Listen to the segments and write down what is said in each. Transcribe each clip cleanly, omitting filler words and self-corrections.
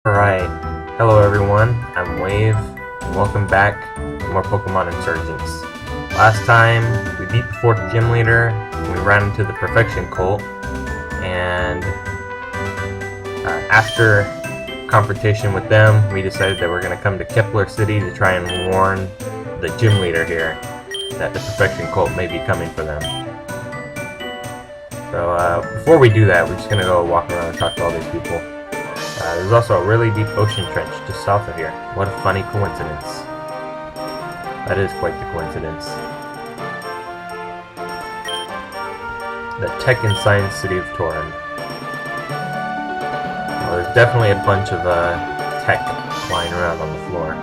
Alright, hello everyone, I'm Wave, and welcome back to more Pokemon Insurgence. Last time, we beat the 4th gym leader, and we ran into the Perfection Cult, and after confrontation with them, we decided that we're going to come to Kepler City to try and warn the gym leader here that the Perfection Cult may be coming for them. So before we do that, we're just going to go walk around and talk to all these people. There's also a really deep ocean trench just south of here. What a funny coincidence. That is quite the coincidence. The Tech and Science City of Torin. Well, there's definitely a bunch of tech flying around on the floor.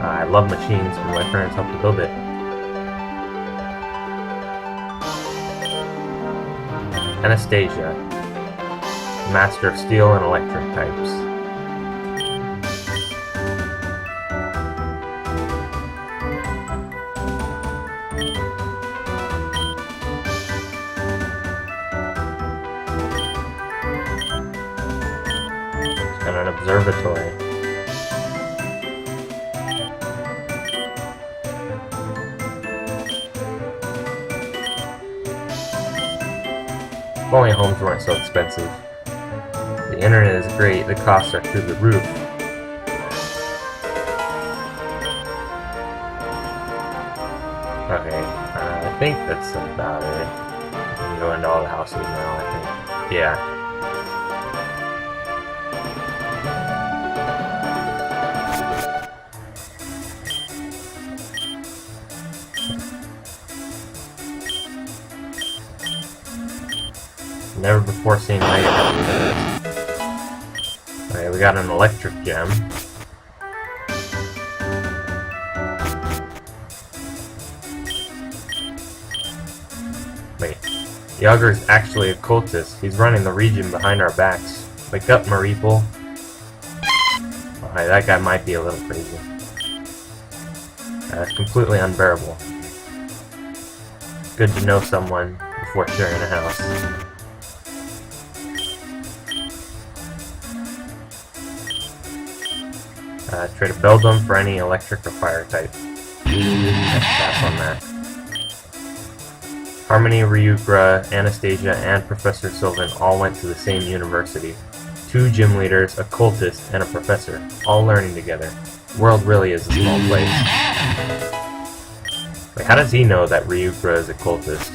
I love machines, but my parents helped to build it. Anastasia. Master of Steel and Electric types. And an observatory. If only homes weren't so expensive. The internet is great, the costs are through the roof. Okay, I think that's about it. We can go into all the houses now, I think. Yeah. Never before seen light. Okay, we got an electric gem. Wait, Yager's actually a cultist. He's running the region behind our backs. Wake up, Mareeple. Okay, that guy might be a little crazy. That's completely unbearable. Good to know someone before sharing a house. Try to build them for any electric or fire type. Next pass on that. Harmony, Ryugra, Anastasia, and Professor Sylvan all went to the same university. 2 gym leaders, a cultist, and a professor, all learning together. The world really is a small place. Wait, how does he know that Ryugra is a cultist?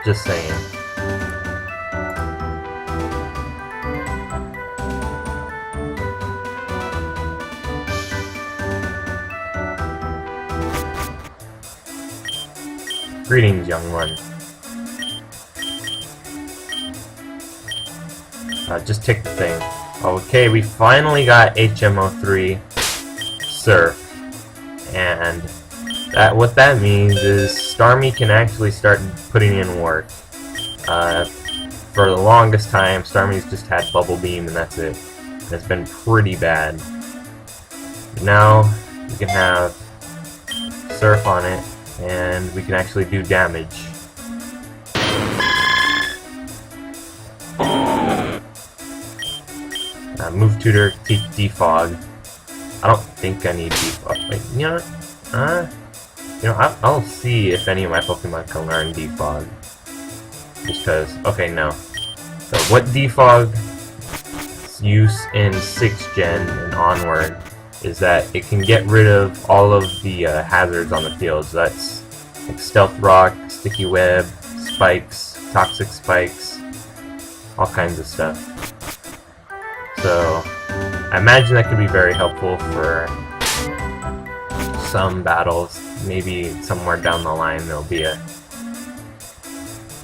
Just saying. Greetings, young one. Just take the thing. Okay, we finally got HMO3 Surf. And what that means is Starmie can actually start putting in work. For the longest time, Starmie's just had Bubble Beam and that's it. And it's been pretty bad. Now, we can have Surf on it. And we can actually do damage. Move Tutor, teach Defog. I don't think I need Defog. Wait, you know what? I'll see if any of my Pokemon can learn Defog. Just cause, okay, no. So what Defog's use in 6th gen and onward is that it can get rid of all of the hazards on the field. So that's like Stealth Rock, Sticky Web, Spikes, Toxic Spikes, all kinds of stuff. So I imagine that could be very helpful for some battles. Maybe somewhere down the line there'll be a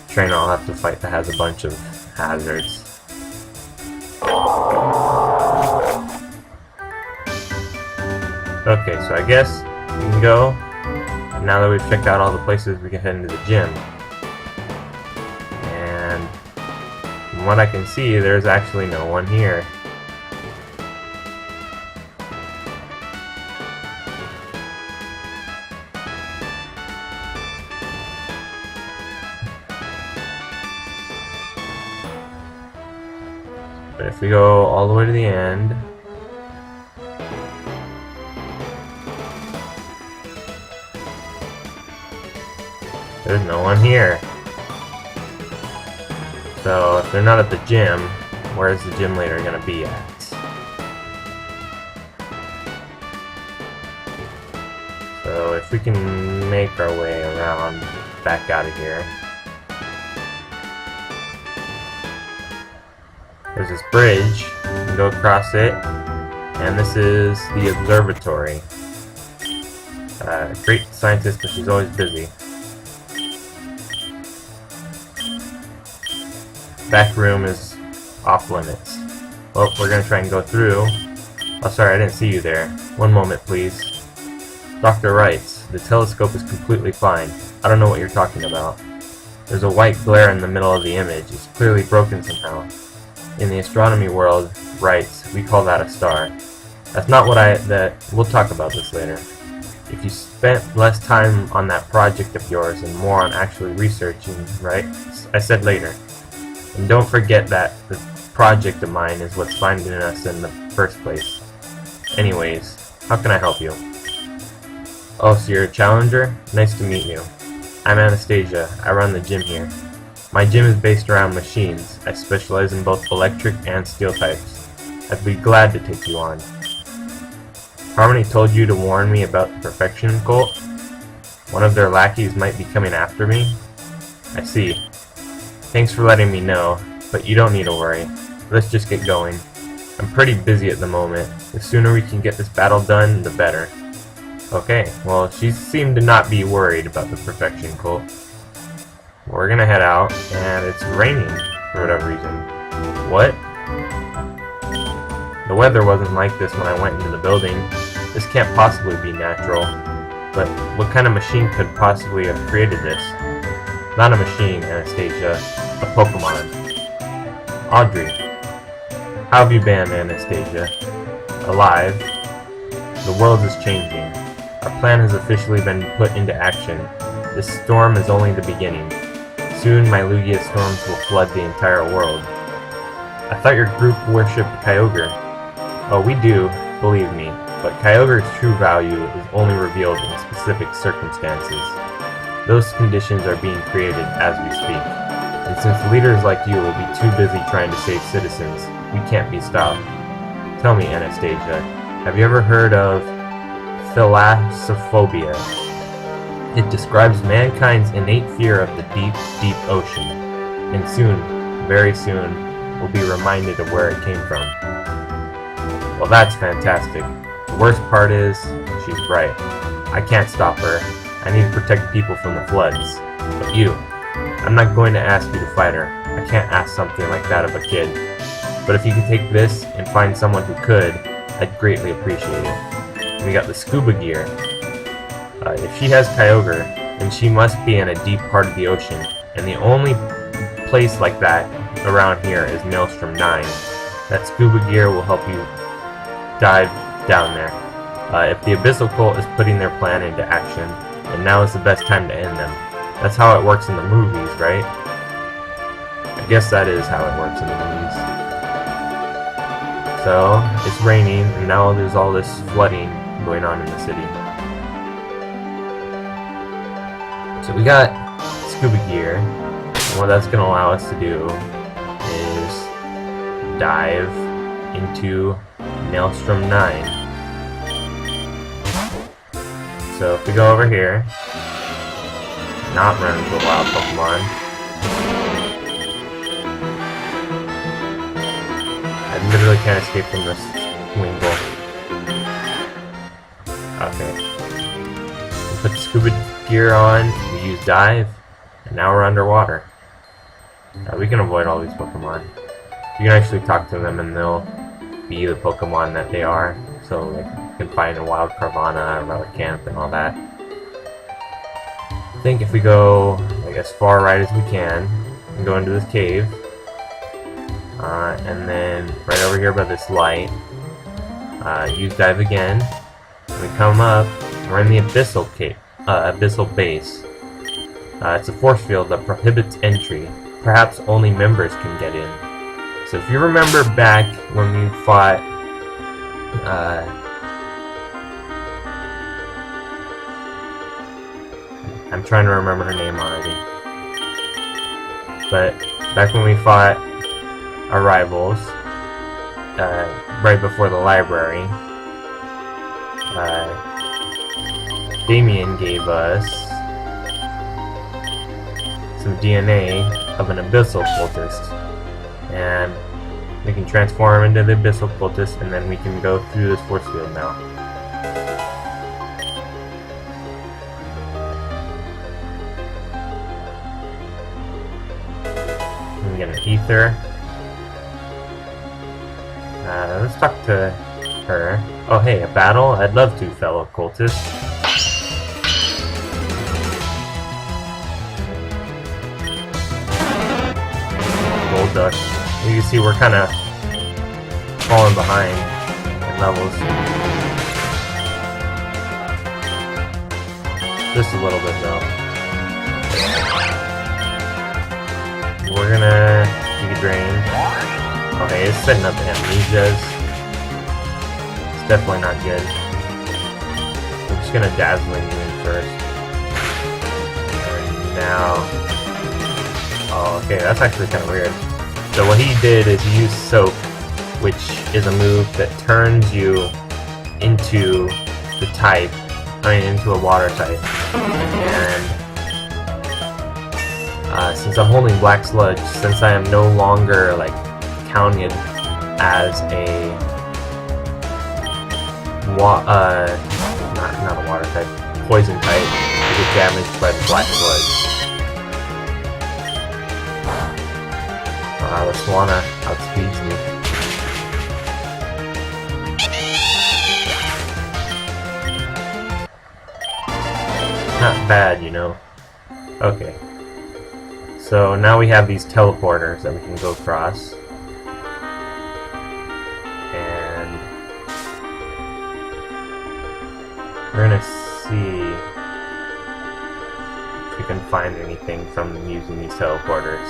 trainer I'll have to fight that has a bunch of hazards. Okay, so I guess we can go. Now that we've checked out all the places, we can head into the gym. And from what I can see, there's actually no one here. But if we go all the way to the end, there's no one here. So if they're not at the gym, where's the gym leader gonna be at? So if we can make our way around back out of here. There's this bridge, you can go across it, and this is the observatory. Great scientist, but she's always busy. Back room is off limits. Well, we're gonna try and go through. Oh, sorry, I didn't see you there. One moment, please. Doctor writes, the telescope is completely fine. I don't know what you're talking about. There's a white glare in the middle of the image. It's clearly broken somehow. In the astronomy world, writes, we call that a star. That's not what we'll talk about this later. If you spent less time on that project of yours and more on actually researching, right? I said later. And don't forget that the project of mine is what's finding us in the first place. Anyways, how can I help you? Oh, so you're a challenger? Nice to meet you. I'm Anastasia. I run the gym here. My gym is based around machines. I specialize in both electric and steel types. I'd be glad to take you on. Harmony told you to warn me about the Perfection cult? One of their lackeys might be coming after me? I see. Thanks for letting me know, but you don't need to worry. Let's just get going. I'm pretty busy at the moment. The sooner we can get this battle done, the better. Okay, well, she seemed to not be worried about the Perfection cult. We're gonna head out, and it's raining for whatever reason. What? The weather wasn't like this when I went into the building. This can't possibly be natural. But what kind of machine could possibly have created this? Not a machine, Anastasia. A Pokemon. Audrey. How have you been, Anastasia? Alive. The world is changing. Our plan has officially been put into action. This storm is only the beginning. Soon my Lugia storms will flood the entire world. I thought your group worshipped Kyogre. Oh, we do, believe me, but Kyogre's true value is only revealed in specific circumstances. Those conditions are being created as we speak. And since leaders like you will be too busy trying to save citizens, we can't be stopped. Tell me, Anastasia, have you ever heard of thalassophobia? It describes mankind's innate fear of the deep, deep ocean, and soon, very soon, we'll be reminded of where it came from. Well, that's fantastic. The worst part is, she's right. I can't stop her. I need to protect people from the floods. But you, I'm not going to ask you to fight her. I can't ask something like that of a kid. But if you can take this and find someone who could, I'd greatly appreciate it. We got the scuba gear. If she has Kyogre, then she must be in a deep part of the ocean, and the only place like that around here is Maelstrom 9. That scuba gear will help you dive down there. If the Abyssal cult is putting their plan into action, then now is the best time to end them. That's how it works in the movies, right? I guess that is how it works in the movies. So, it's raining, and now there's all this flooding going on in the city. So we got scuba gear, and what that's going to allow us to do is dive into Maelstrom 9. So if we go over here, not run into a wild Pokemon, I literally can't escape from this Wingull. Okay. We put the scuba gear on, we use dive, and now we're underwater. We can avoid all these Pokemon. You can actually talk to them and they'll be the Pokemon that they are. So like, you can find a wild Carvanha, Relicanth, and all that. I think if we go like as far right as we can, and go into this cave, and then right over here by this light, use dive again. When we come up, we're in the Abyssal Base. It's a force field that prohibits entry. Perhaps only members can get in. So if you remember back when we fought I'm trying to remember her name already. But back when we fought our rivals, right before the library, Damien gave us some DNA of an Abyssal cultist. And we can transform into the Abyssal cultist, and then we can go through this force field now. We get an ether. Let's talk to her. Oh hey, a battle? I'd love to, fellow cultist. Gold dust. You can see we're kind of falling behind in levels. Just a little bit though. We're gonna take a drain. Okay, it's setting up amnesias. It's definitely not good. I'm just gonna dazzling you in first. And now... Oh, okay, that's actually kind of weird. So what he did is he used soak, which is a move that turns you into the type, into a water type. And since I'm holding Black Sludge, since I am no longer like counted as a not a water type, poison type, I get damaged by the Black Sludge. The Swanna outspeeds me. Not bad, you know. Okay. So now we have these teleporters that we can go across. And we're gonna see if we can find anything from using these teleporters.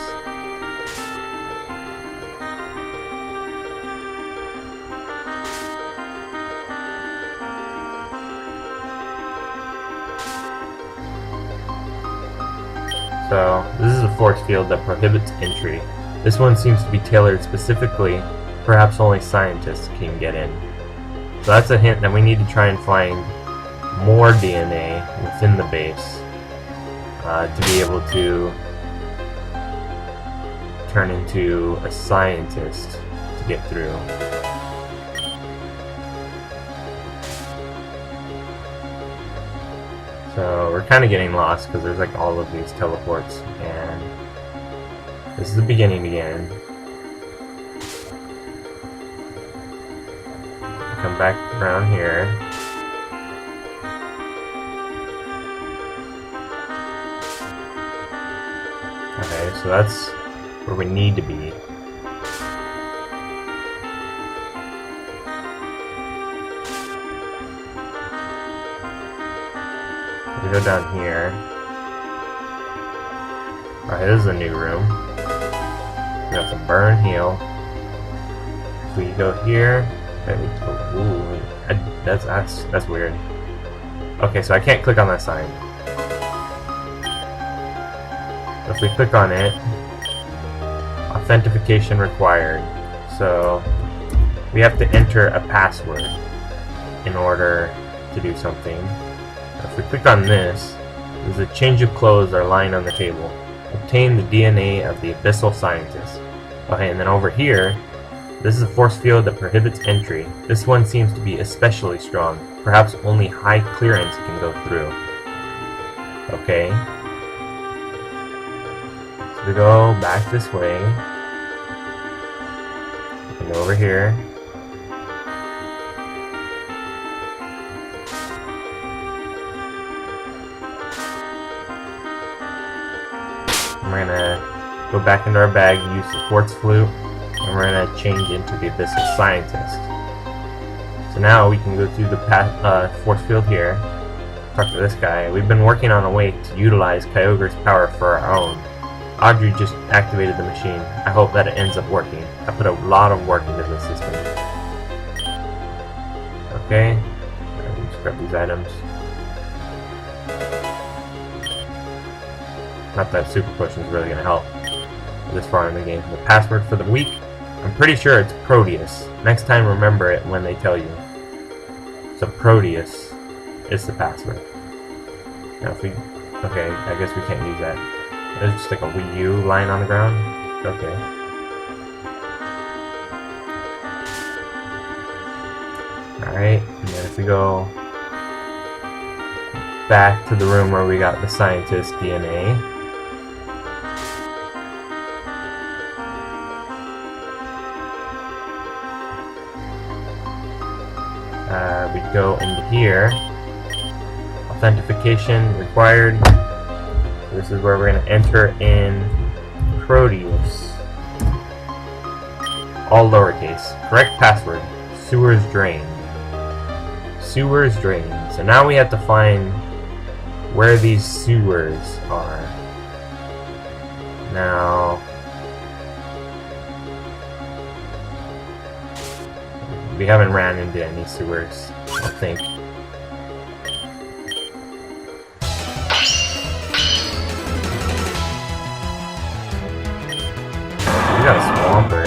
So, this is a force field that prohibits entry. This one seems to be tailored specifically, perhaps only scientists can get in. So that's a hint that we need to try and find more DNA within the base to be able to turn into a scientist to get through. So we're kind of getting lost because there's like all of these teleports, and this is the beginning again. Come back around here. Okay, so that's where we need to be. We go down here. Alright, this is a new room. We got some burn heal. If we go here, ooh, that's weird. Okay, so I can't click on that sign. If we click on it, authentication required. So we have to enter a password in order to do something. If we click on this, there's a change of clothes are lying on the table. Obtain the DNA of the Abyssal Scientist. Okay, and then over here, this is a force field that prohibits entry. This one seems to be especially strong. Perhaps only high clearance can go through. Okay. So we go back this way. We can go over here. We're gonna go back into our bag, use the quartz flute, and we're gonna change into the Abyssal Scientist. So now we can go through the force field here, talk to this guy. We've been working on a way to utilize Kyogre's power for our own. Audrey just activated the machine. I hope that it ends up working. I put a lot of work into this system. Okay. Let's grab these items. Not that super potion is really going to help this far in the game. The password for the week, I'm pretty sure it's Proteus. Next time, remember it when they tell you. So Proteus is the password. Now if we... Okay, I guess we can't use that. There's just like a Wii U lying on the ground. Okay. Alright, and then if we go back to the room where we got the scientist DNA. We go into here. Authentication required. This is where we're going to enter in Proteus. All lowercase. Correct password. Sewers drained. Sewers drained. So now we have to find where these sewers are. Now... we haven't ran into any sewers, I don't think. We got a Swamper.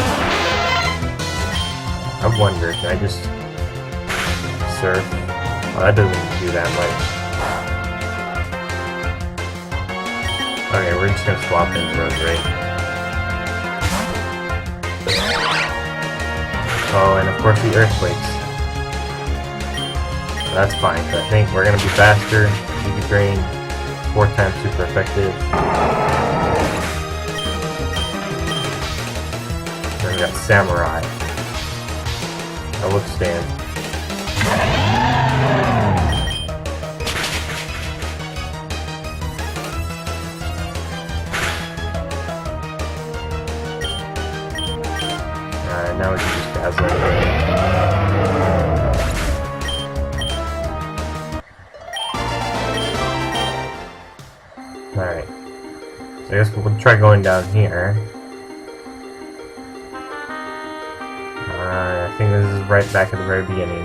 I wonder, can I just surf? Oh, that doesn't do that much. Okay, we're just gonna swap in those, right? Oh, and of course the earthquakes. That's fine, so I think we're gonna be faster. Easy drain, 4 times super effective. Then we got Samurai. I'll withstand. Now we can just dazzle it. Alright. So I guess we'll try going down here. I think this is right back at the very beginning.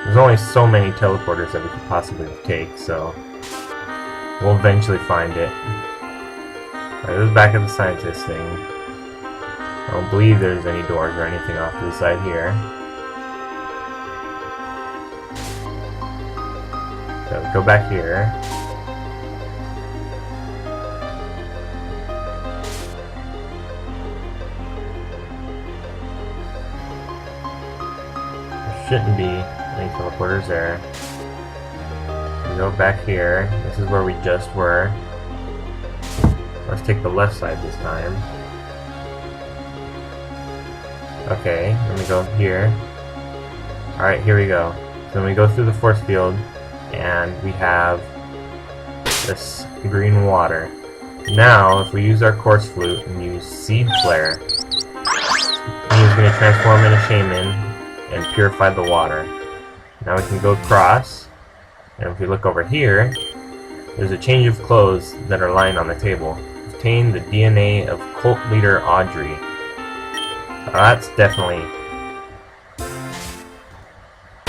There's only so many teleporters that we could possibly take, so we'll eventually find it. Alright, this is back at the scientist thing. I don't believe there's any doors or anything off to the side here. So go back here. There shouldn't be any teleporters there. So we go back here. This is where we just were. Let's take the left side this time. Okay, then we go here. Alright, here we go. So then we go through the force field, and we have this green water. Now, if we use our course flute and use Seed Flare, he's going to transform into Shaman and purify the water. Now we can go across, and if we look over here, there's a change of clothes that are lying on the table. Obtain the DNA of cult leader Audrey. That's definitely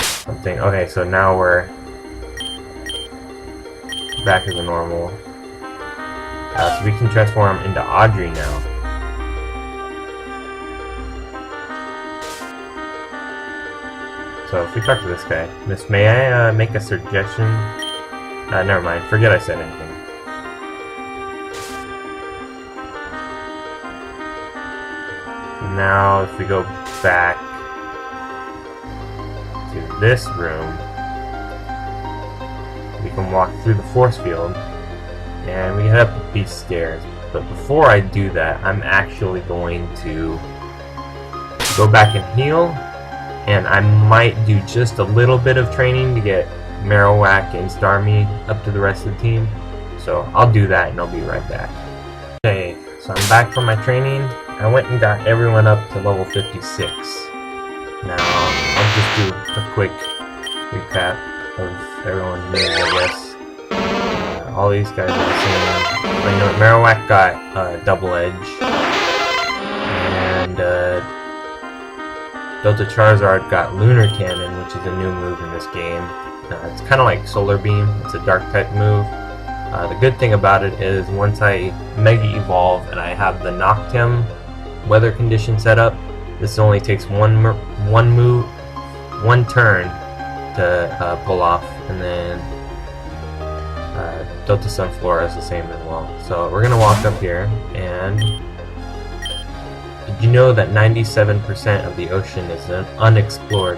something. Okay, so now we're back to the normal. So we can transform into Audrey now. So if we talk to this guy, Miss, may I make a suggestion? Never mind. Forget I said anything. Now, if we go back to this room, we can walk through the force field, and we head up these stairs. But before I do that, I'm actually going to go back and heal, and I might do just a little bit of training to get Marowak and Starmie up to the rest of the team. So I'll do that, and I'll be right back. Okay, so I'm back from my training. I went and got everyone up to level 56. Now, I'll just do a quick recap of everyone here, I guess. all these guys are the same. But you know, Marowak got Double Edge, and Delta Charizard got Lunar Cannon, which is a new move in this game. It's kind of like Solar Beam. It's a dark type move. The good thing about it is once I Mega Evolve and I have the Noctem weather condition set up, this only takes one turn to pull off, and then Delta Sunflora is the same as well. So we're gonna walk up here, and did you know that 97% of the ocean is unexplored?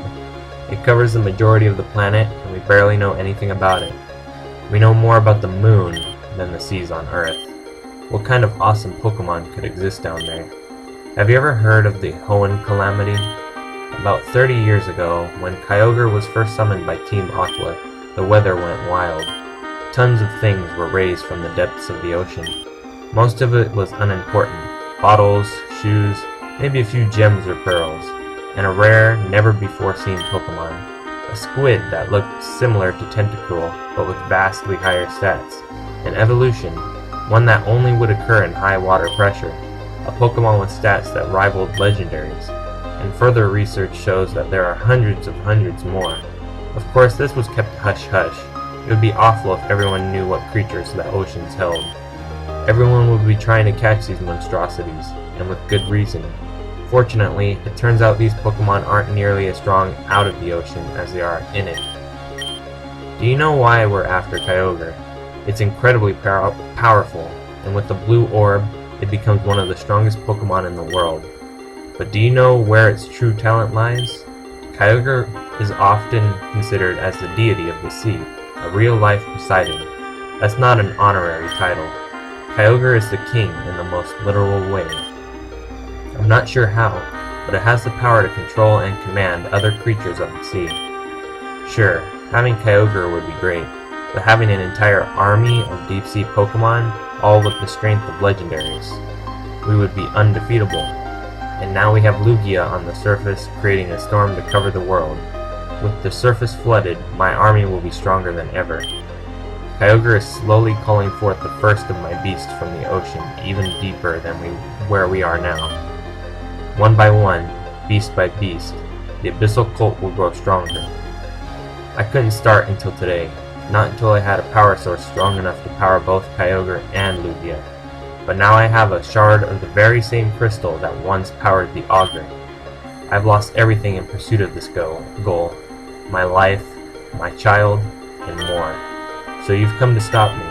It covers the majority of the planet, and we barely know anything about it. We know more about the moon than the seas on Earth. What kind of awesome Pokemon could exist down there? Have you ever heard of the Hoenn Calamity? About 30 years ago, when Kyogre was first summoned by Team Aqua, the weather went wild. Tons of things were raised from the depths of the ocean. Most of it was unimportant. Bottles, shoes, maybe a few gems or pearls, and a rare, never-before-seen Pokemon. A squid that looked similar to Tentacruel, but with vastly higher stats. An evolution, one that only would occur in high water pressure. A Pokemon with stats that rivaled legendaries. And further research shows that there are hundreds more. Of course, this was kept hush-hush. It would be awful if everyone knew what creatures the oceans held. Everyone would be trying to catch these monstrosities, and with good reason. Fortunately, it turns out these Pokemon aren't nearly as strong out of the ocean as they are in it. Do you know why we're after Kyogre? It's incredibly powerful, and with the blue orb, it becomes one of the strongest Pokemon in the world. But do you know where its true talent lies? Kyogre is often considered as the deity of the sea, a real-life Poseidon. That's not an honorary title. Kyogre is the king in the most literal way. I'm not sure how, but it has the power to control and command other creatures of the sea. Sure, having Kyogre would be great, but having an entire army of deep-sea Pokemon, all with the strength of legendaries, we would be undefeatable. And now we have Lugia on the surface, creating a storm to cover the world. With the surface flooded, my army will be stronger than ever. Kyogre is slowly calling forth the first of my beasts from the ocean, even deeper than where we are now. One by one, beast by beast, the Abyssal cult will grow stronger. I couldn't start until today, not until I had a power source strong enough to power both Kyogre and Lugia. But now I have a shard of the very same crystal that once powered the Augur. I've lost everything in pursuit of this goal. My life, my child, and more. So you've come to stop me.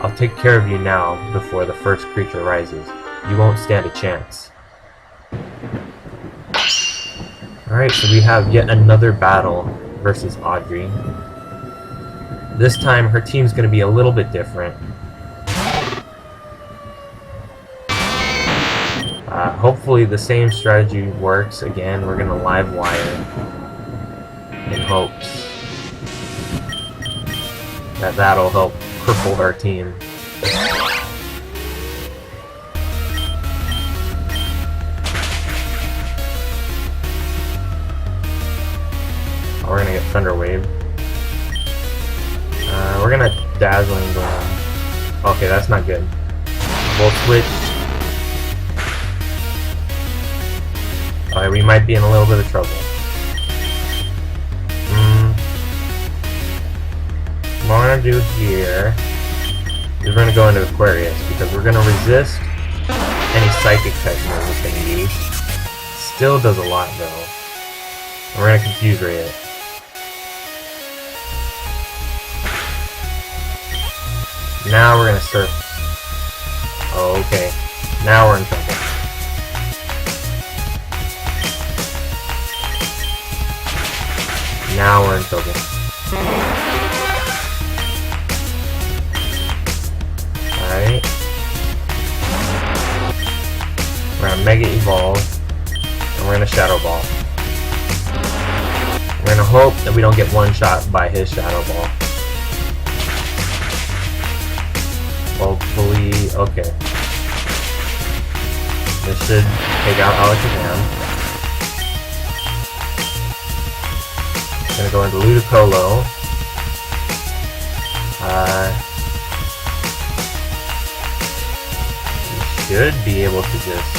I'll take care of you now before the first creature rises. You won't stand a chance. Alright, so we have yet another battle versus Audrey. This time her team's going to be a little bit different. Hopefully the same strategy works. Again, we're going to live wire in hopes that that'll help cripple our team. Oh, we're gonna get Thunder Wave. We're gonna Dazzling Gleam. Okay, that's not good. We'll switch. Alright, we might be in a little bit of trouble. What we're gonna do here is we're gonna go into Aquarius because we're gonna resist any psychic type move we can use. Still does a lot though. We're gonna Confuse Ray it. Now we're gonna Surf. Oh, okay. Now we're in trouble. Now we're in trouble. Alright. We're gonna Mega Evolve. And we're gonna Shadow Ball. We're gonna hope that we don't get one shot by his Shadow Ball. Hopefully, okay. This should take out Alakazam. Gonna go into Ludicolo. should be able to just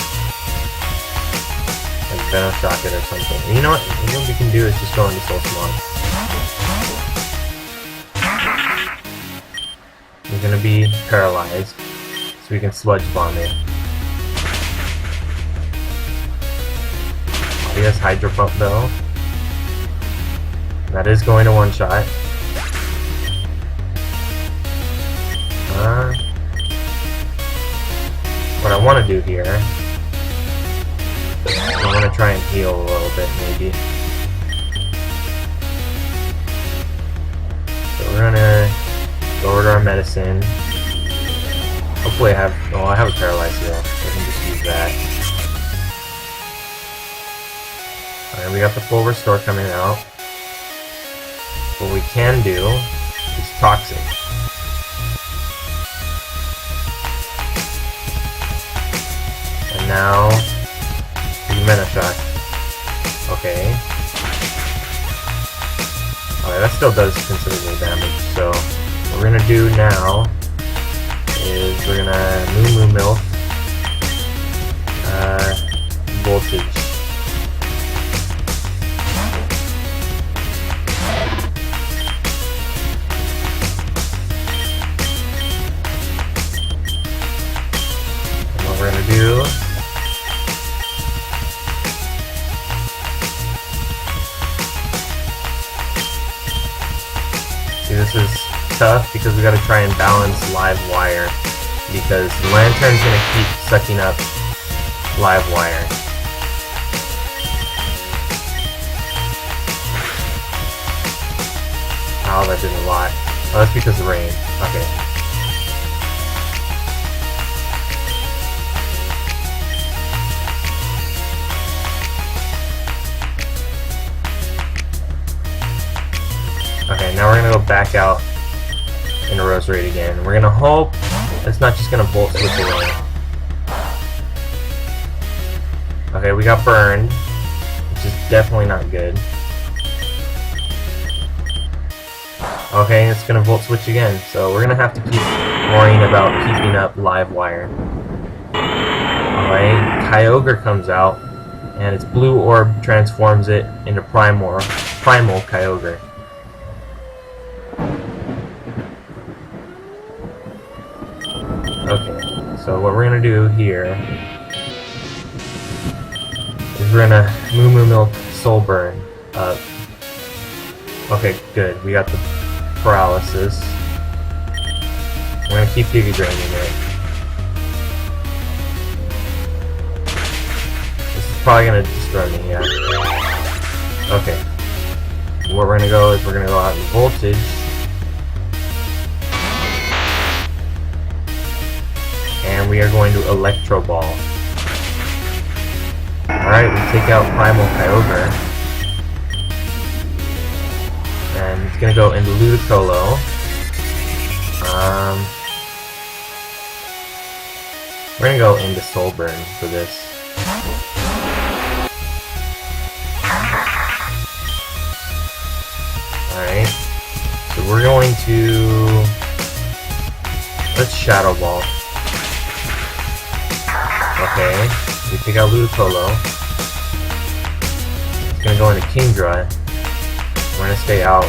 like Venom Shock it or something. And you know what? What we can do is just go into Soul Smog. We're gonna be paralyzed, so we can Sludge Bomb it. He has Hydro Pump though. That is going to one-shot. What I want to do here, I want to try and heal a little bit, maybe. So we're gonna go over to our medicine. Hopefully I have, oh, I have a Paralyze Heal, so I can just use that. Alright, we got the full restore coming out. What we can do is Toxic. And now, Mana Shock. Okay. Alright, that still does considerable damage, so what we're gonna do now is we're gonna Moo Milk, Voltage. We're gonna do see, this is tough because we gotta try and balance live wire because the Lantern's gonna keep sucking up live wire. Oh, that did a lot. Oh, that's because of rain. Okay. Okay, now we're gonna go back out into Rose Raid again. We're gonna hope it's not just gonna Volt Switch away. Okay, we got burned, which is definitely not good. Okay, it's gonna Volt Switch again, so we're gonna have to keep worrying about keeping up live wire. Alright, Kyogre comes out, and its blue orb transforms it into Primal Kyogre. Okay, so what we're gonna do here is we're gonna Moo Milk Soul Burn up. Okay, good. We got the paralysis. We're gonna keep Giga Draining it. This is probably gonna destroy me, yeah. Okay. What we're gonna go is we're gonna go out in Voltage. And we are going to Electro Ball. Alright, we take out Primal Kyogre. And it's gonna go into Ludicolo. We're gonna go into Soul Burn for this. Alright. So we're going to... let's Shadow Ball. Okay, we take out Ludicolo. It's gonna go into Kingdra. We're gonna stay out.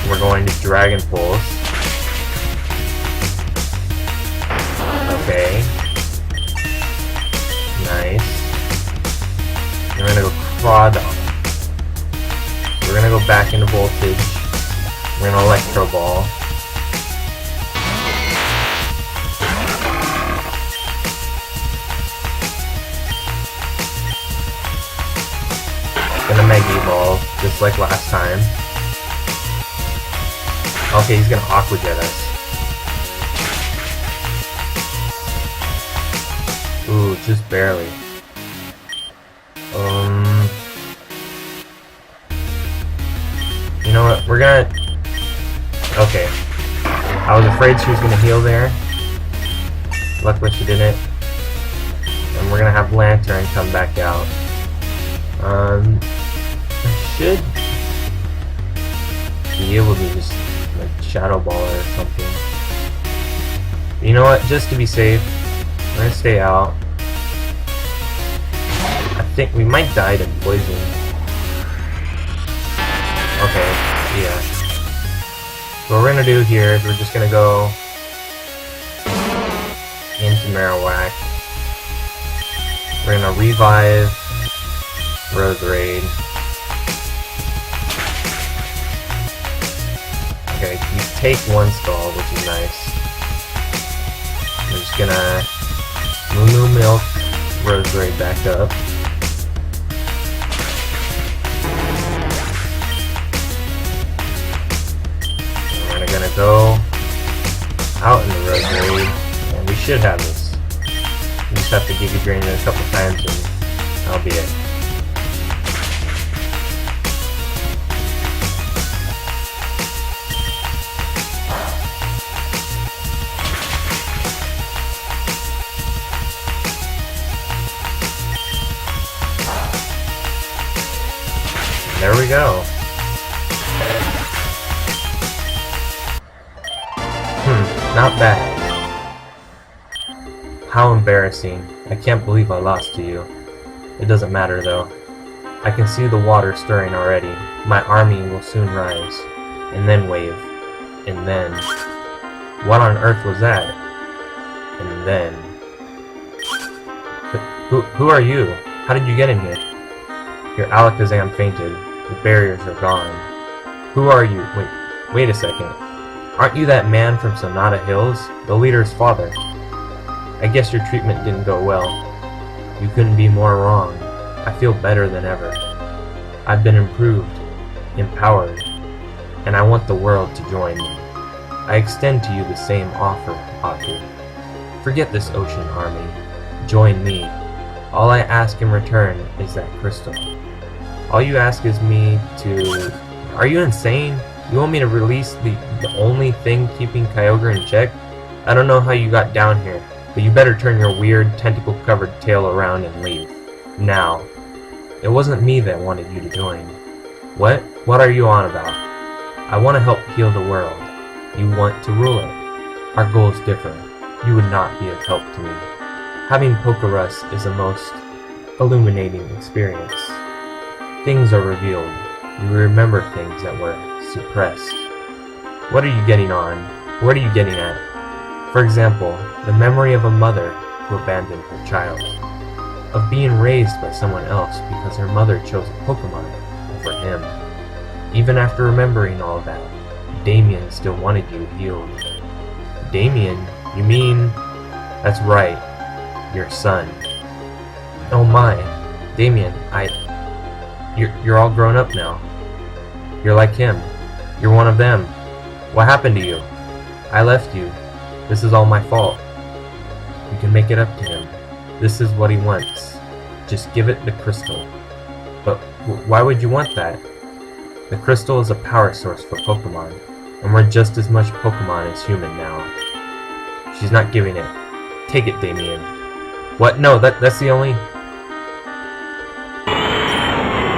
We're going to Dragon Pulse. Okay. Nice. We're gonna go Crawdon. We're gonna go back into Voltage. We're gonna Electro Ball. Gonna Mega Evolve, just like last time. Okay, he's gonna Aqua Jet us. Ooh, just barely. You know what? We're gonna... okay. I was afraid she was gonna heal there. Luckily she didn't. And we're gonna have Lantern come back out. I should be able to just like Shadow Ball or something. You know what? Just to be safe, we're gonna stay out. I think we might die to poison. Okay, yeah. What we're gonna do here is we're just gonna go into Marowak. We're gonna revive Rose Raid. Okay, you take one skull, which is nice. We're just gonna Moo Milk Rose Raid back up. And we're gonna go out in the Rose Raid, and we should have this. We just have to Giga Drain it a couple times, and that'll be it. There we go. Not bad. How embarrassing. I can't believe I lost to you. It doesn't matter though. I can see the water stirring already. My army will soon rise. And then wave. And then... What on earth was that? And then... Who are you? How did you get in here? Your Alakazam fainted. The barriers are gone. Who are you? Wait a second. Aren't you that man from Sonata Hills? The leader's father. I guess your treatment didn't go well. You couldn't be more wrong. I feel better than ever. I've been improved, empowered, and I want the world to join me. I extend to you the same offer, Audrey. Forget this ocean army. Join me. All I ask in return is that crystal. All you ask is me to... Are you insane? You want me to release the only thing keeping Kyogre in check? I don't know how you got down here, but you better turn your weird, tentacle-covered tail around and leave. Now. It wasn't me that wanted you to join. What? What are you on about? I want to help heal the world. You want to rule it. Our goals differ. You would not be of help to me. Having Pokerus is a most illuminating experience. Things are revealed. You remember things that were suppressed. What are you getting on? What are you getting at? For example, the memory of a mother who abandoned her child. Of being raised by someone else because her mother chose a Pokemon over him. Even after remembering all that, Damien still wanted you healed. Damien? You mean... That's right. Your son. Oh my. Damien, You're all grown up now. You're like him. You're one of them. What happened to you? I left you. This is all my fault. You can make it up to him. This is what he wants. Just give it the crystal. But why would you want that? The crystal is a power source for Pokemon, and we're just as much Pokemon as human now. She's not giving it. Take it, Damien. What? No, that's the only...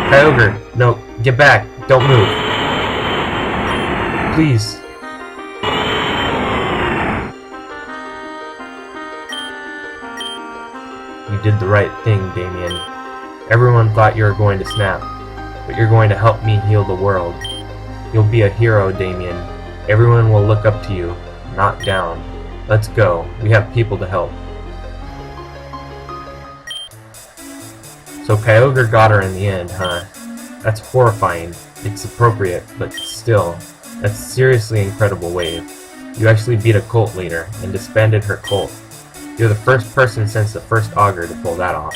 Kyogre, no, get back. Don't move. Please. You did the right thing, Damien. Everyone thought you were going to snap, but you're going to help me heal the world. You'll be a hero, Damien. Everyone will look up to you, not down. Let's go. We have people to help. So Kyogre got her in the end, huh? That's horrifying. It's appropriate, but still, that's a seriously incredible wave. You actually beat a cult leader and disbanded her cult. You're the first person since the first Augur to pull that off.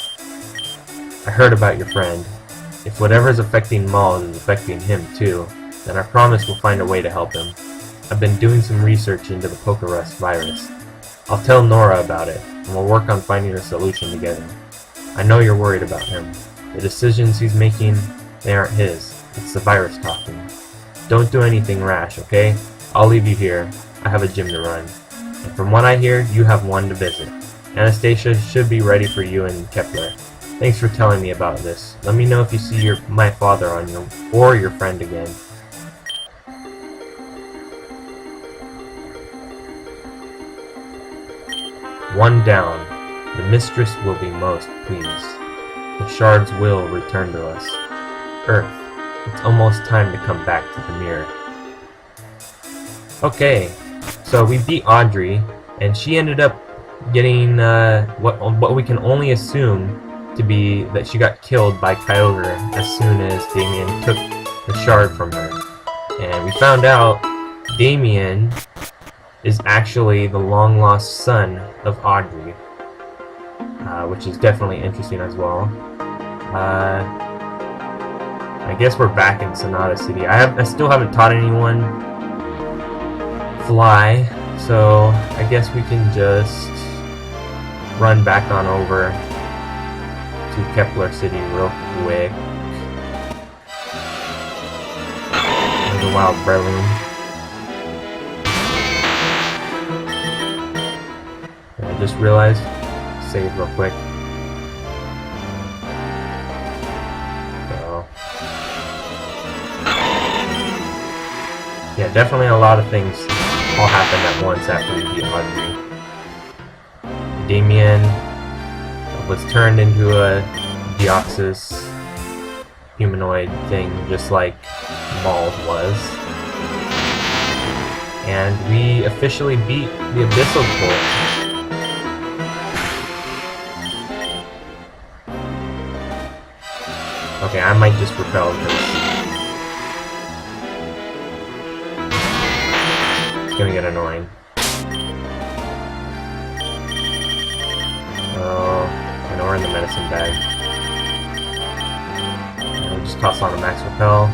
I heard about your friend. If whatever's affecting Maul is affecting him too, then I promise we'll find a way to help him. I've been doing some research into the Pokerus virus. I'll tell Nora about it, and we'll work on finding a solution together. I know you're worried about him. The decisions he's making, they aren't his. It's the virus talking. Don't do anything rash, okay? I'll leave you here. I have a gym to run. And from what I hear, you have one to visit. Anastasia should be ready for you in Kepler. Thanks for telling me about this. Let me know if you see my father on your friend again. One down. The mistress will be most pleased. The shards will return to us. Earth, it's almost time to come back to the mirror. Okay, so we beat Audrey, and she ended up getting what we can only assume to be that she got killed by Kyogre as soon as Damien took the shard from her. And we found out Damien is actually the long-lost son of Audrey, which is definitely interesting as well. I guess we're back in Sonata City. I still haven't taught anyone fly, so I guess we can just run back on over to Kepler City real quick. There's a wild Breloom. I just realized, save real quick. So, yeah, definitely a lot of things all happened at once after we beat Audrey. Damien was turned into a Deoxys humanoid thing, just like Maul was. And we officially beat the Abyssal Base. Okay, I might just repel this. It's gonna get annoying. Oh, I know we're in the medicine bag. And we'll just toss on a max repel.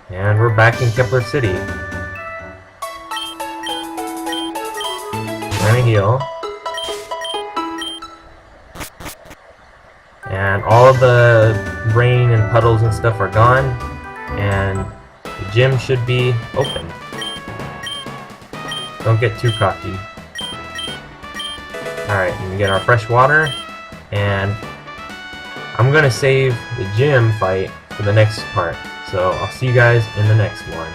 And we're back in Kepler City. We're gonna heal. And all of the rain and puddles and stuff are gone. And the gym should be open. Don't get too cocky. Alright, we get our fresh water. And I'm gonna save the gym fight for the next part. So I'll see you guys in the next one.